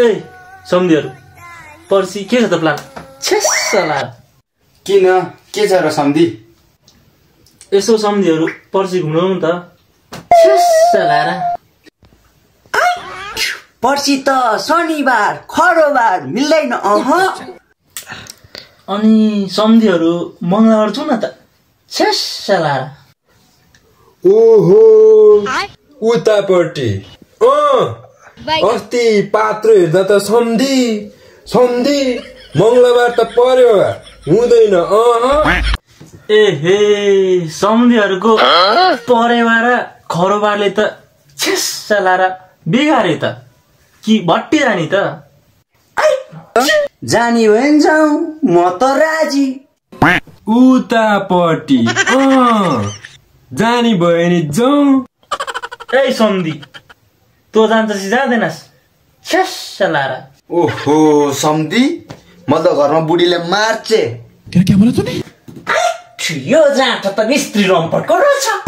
ए सम्धिहरु पर्सि के छ त प्लान छेसला किन के छ र सम्धि यसो सम्धिहरु पर्सि घुम्नु नि त छेसला र पर्सि त शनिबार खरोबार मिल्दैन अनि सम्धिहरु मंगलबार छु न त छेसला र ओहो उतापट्टि अस्ति पात्रो हेर्दा त सम्धि मंगलबार त पर्यो हुँदैन एहे सम्धिहरुको परेबार खरोबारले त छेसला र बिगारे त कि भट्टी जानी त जानी भएन जाऊ म त राजी उतापट्टि जानी भयो नि जाऊ ए सम्धि तँ जान्छस् कि जाँदैनस् छेसला र ओहो सम्धि म त घरमा बुढीले मार्चे यो जाँच त मिस्त्री रम्पटको रहेछ